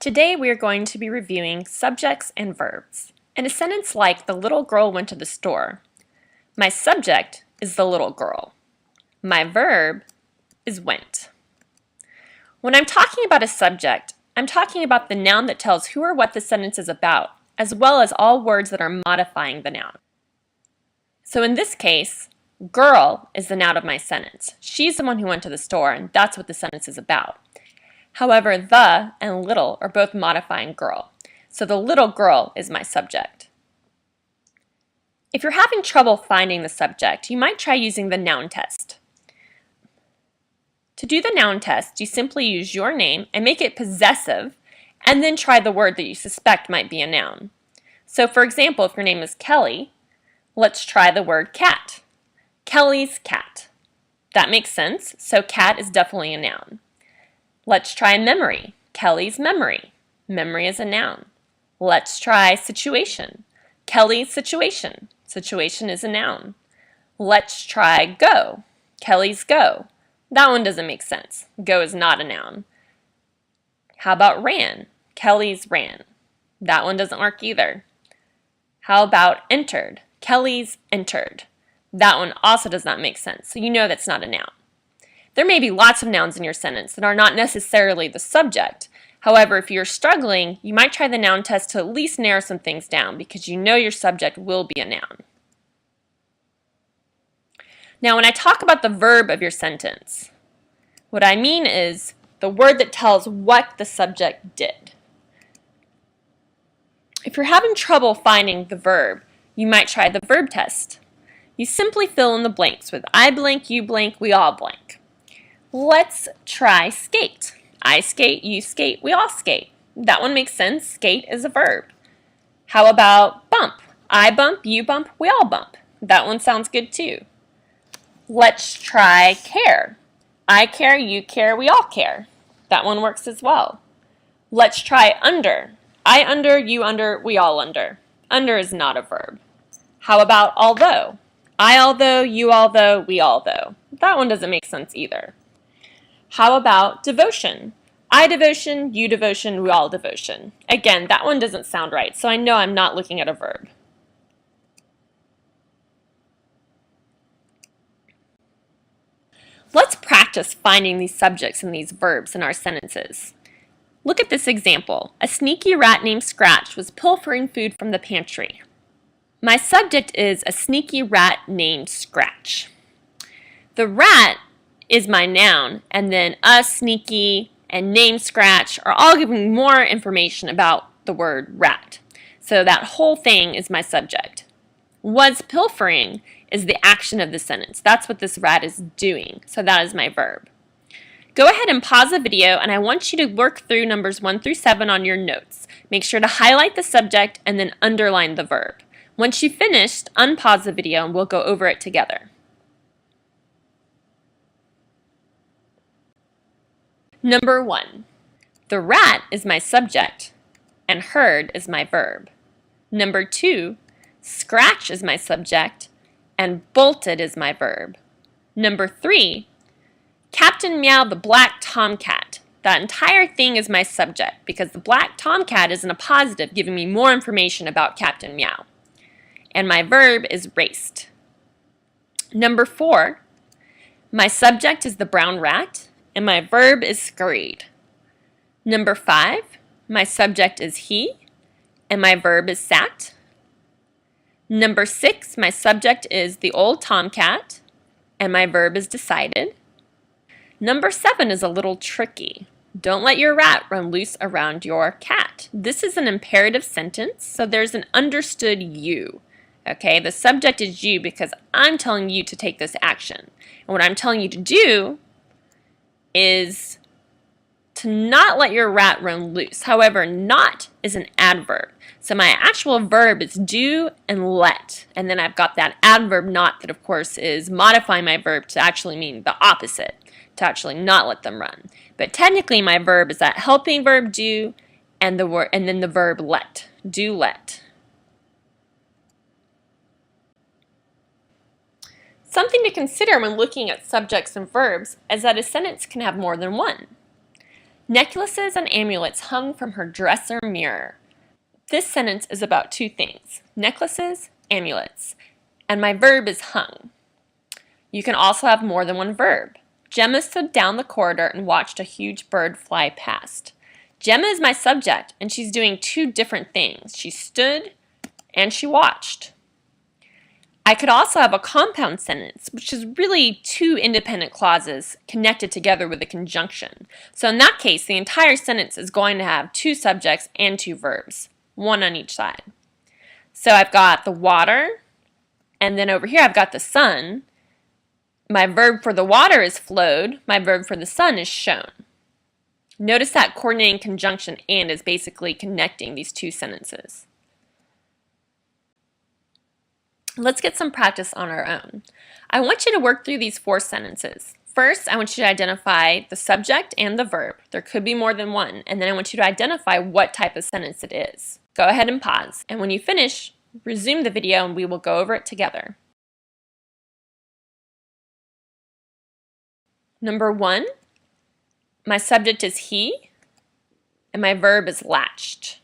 Today we are going to be reviewing subjects and verbs. In a sentence like, the little girl went to the store, my subject is the little girl. My verb is went. When I'm talking about a subject, I'm talking about the noun that tells who or what the sentence is about, as well as all words that are modifying the noun. So in this case, girl is the noun of my sentence. She's the one who went to the store, and that's what the sentence is about. However, the and little are both modifying girl, so the little girl is my subject. If you're having trouble finding the subject, you might try using the noun test. To do the noun test, you simply use your name and make it possessive, and then try the word that you suspect might be a noun. So for example, if your name is Kelly, let's try the word cat. Kelly's cat. That makes sense, so cat is definitely a noun. Let's try memory. Kelly's memory. Memory is a noun. Let's try situation. Kelly's situation. Situation is a noun. Let's try go. Kelly's go. That one doesn't make sense. Go is not a noun. How about ran? Kelly's ran. That one doesn't work either. How about entered? Kelly's entered. That one also does not make sense, so you know that's not a noun. There may be lots of nouns in your sentence that are not necessarily the subject. However, if you're struggling, you might try the noun test to at least narrow some things down because you know your subject will be a noun. Now, when I talk about the verb of your sentence, what I mean is the word that tells what the subject did. If you're having trouble finding the verb, you might try the verb test. You simply fill in the blanks with I blank, you blank, we all blank. Let's try skate. I skate, you skate, we all skate. That one makes sense. Skate is a verb. How about bump? I bump, you bump, we all bump. That one sounds good too. Let's try care. I care, you care, we all care. That one works as well. Let's try under. I under, you under, we all under. Under is not a verb. How about although? I although, you although, we although. That one doesn't make sense either. How about devotion? I devotion, you devotion, we all devotion. Again, that one doesn't sound right, so I know I'm not looking at a verb. Let's practice finding these subjects and these verbs in our sentences. Look at this example. A sneaky rat named Scratch was pilfering food from the pantry. My subject is a sneaky rat named Scratch. The rat is my noun, and then a, sneaky, and name Scratch are all giving more information about the word rat. So that whole thing is my subject. Was pilfering is the action of the sentence. That's what this rat is doing. So that is my verb. Go ahead and pause the video, and I want you to work through numbers 1 through 7 on your notes. Make sure to highlight the subject and then underline the verb. Once you've finished, unpause the video and we'll go over it together. Number 1, the rat is my subject and heard is my verb. Number 2, Scratch is my subject and bolted is my verb. Number 3, Captain Meow the black tomcat. That entire thing is my subject because the black tomcat is in a positive, giving me more information about Captain Meow. And my verb is raced. Number 4, my subject is the brown rat and my verb is scurried. Number 5, my subject is he and my verb is sat. Number 6, my subject is the old tomcat and my verb is decided. Number 7 is a little tricky. Don't let your rat run loose around your cat. This is an imperative sentence, so there's an understood you. Okay, the subject is you because I'm telling you to take this action. And what I'm telling you to do is to not let your rat run loose. However, not is an adverb. So my actual verb is do and let. And then I've got that adverb not that, of course, is modifying my verb to actually mean the opposite, to actually not let them run. But technically my verb is that helping verb do and then the verb let. Do let. Something to consider when looking at subjects and verbs is that a sentence can have more than one. Necklaces and amulets hung from her dresser mirror. This sentence is about two things, necklaces, amulets, and my verb is hung. You can also have more than one verb. Gemma stood down the corridor and watched a huge bird fly past. Gemma is my subject, and she's doing two different things. She stood and she watched. I could also have a compound sentence, which is really two independent clauses connected together with a conjunction. So in that case, the entire sentence is going to have two subjects and two verbs, one on each side. So I've got the water, and then over here I've got the sun. My verb for the water is flowed. My verb for the sun is shone. Notice that coordinating conjunction and is basically connecting these two sentences. Let's get some practice on our own. I want you to work through these four sentences. First, I want you to identify the subject and the verb. There could be more than one, and then I want you to identify what type of sentence it is. Go ahead and pause, and when you finish, resume the video and we will go over it together. Number 1, my subject is he, and my verb is latched.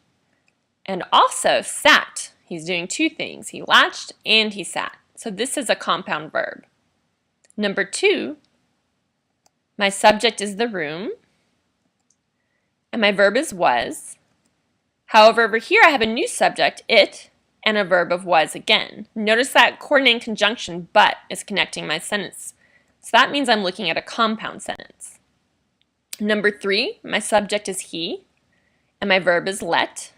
And also sat. He's doing two things. He latched and he sat. So this is a compound verb. Number 2, my subject is the room, and my verb is was. However, over here I have a new subject, it, and a verb of was again. Notice that coordinating conjunction but is connecting my sentence. So that means I'm looking at a compound sentence. Number 3, my subject is he, and my verb is let.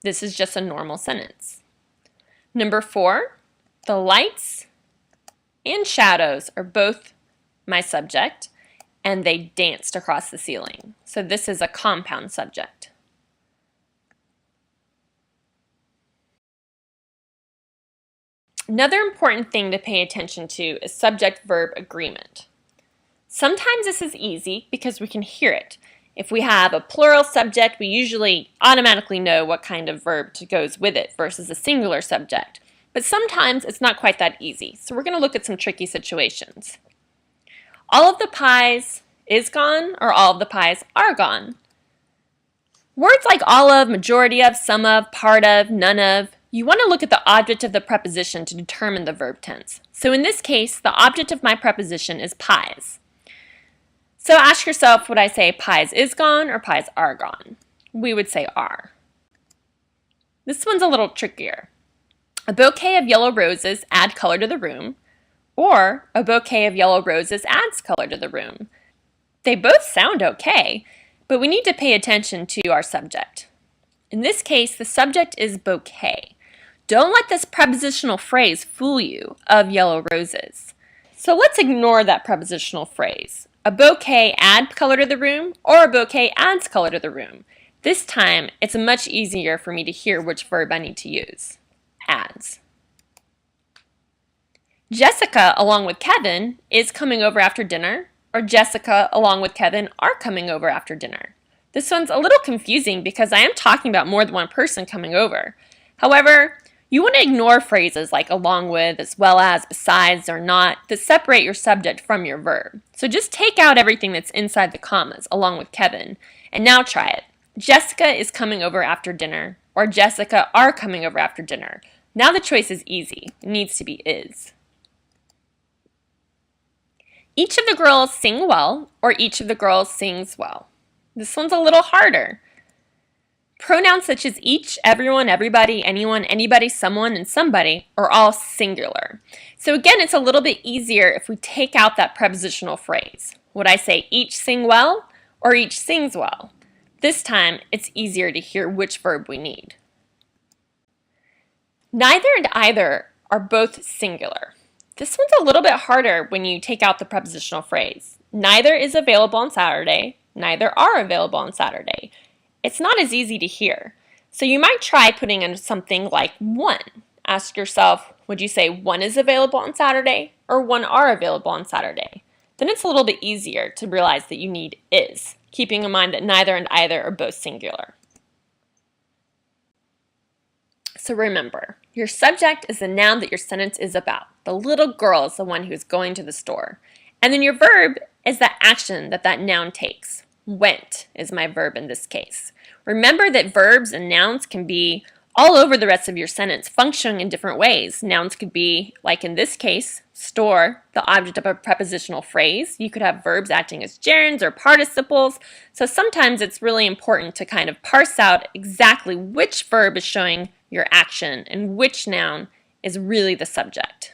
This is just a normal sentence. Number 4, the lights and shadows are both my subject, and they danced across the ceiling. So this is a compound subject. Another important thing to pay attention to is subject-verb agreement. Sometimes this is easy because we can hear it. If we have a plural subject, we usually automatically know what kind of verb goes with it versus a singular subject. But sometimes it's not quite that easy, so we're going to look at some tricky situations. All of the pies is gone, or all of the pies are gone. Words like all of, majority of, some of, part of, none of, you want to look at the object of the preposition to determine the verb tense. So in this case, the object of my preposition is pies. So ask yourself, would I say pies is gone or pies are gone? We would say are. This one's a little trickier. A bouquet of yellow roses add color to the room, or a bouquet of yellow roses adds color to the room. They both sound okay, but we need to pay attention to our subject. In this case, the subject is bouquet. Don't let this prepositional phrase fool you, of yellow roses. So let's ignore that prepositional phrase. A bouquet adds color to the room, or a bouquet adds color to the room. This time, it's much easier for me to hear which verb I need to use. Adds. Jessica, along with Kevin, is coming over after dinner, or Jessica, along with Kevin, are coming over after dinner. This one's a little confusing because I am talking about more than one person coming over. However, you want to ignore phrases like along with, as well as, besides, or not that separate your subject from your verb. So just take out everything that's inside the commas, along with Kevin, and now try it. Jessica is coming over after dinner, or Jessica are coming over after dinner. Now the choice is easy. It needs to be is. Each of the girls sing well, or each of the girls sings well. This one's a little harder. Pronouns such as each, everyone, everybody, anyone, anybody, someone, and somebody are all singular. So again, it's a little bit easier if we take out that prepositional phrase. Would I say each sing well or each sings well? This time, it's easier to hear which verb we need. Neither and either are both singular. This one's a little bit harder when you take out the prepositional phrase. Neither is available on Saturday, neither are available on Saturday. It's not as easy to hear. So you might try putting in something like one. Ask yourself, would you say one is available on Saturday or one are available on Saturday? Then it's a little bit easier to realize that you need is, keeping in mind that neither and either are both singular. So remember, your subject is the noun that your sentence is about. The little girl is the one who's going to the store. And then your verb is the action that that noun takes. Went is my verb in this case. Remember that verbs and nouns can be all over the rest of your sentence, functioning in different ways. Nouns could be, like in this case, store, the object of a prepositional phrase. You could have verbs acting as gerunds or participles. So sometimes it's really important to kind of parse out exactly which verb is showing your action and which noun is really the subject.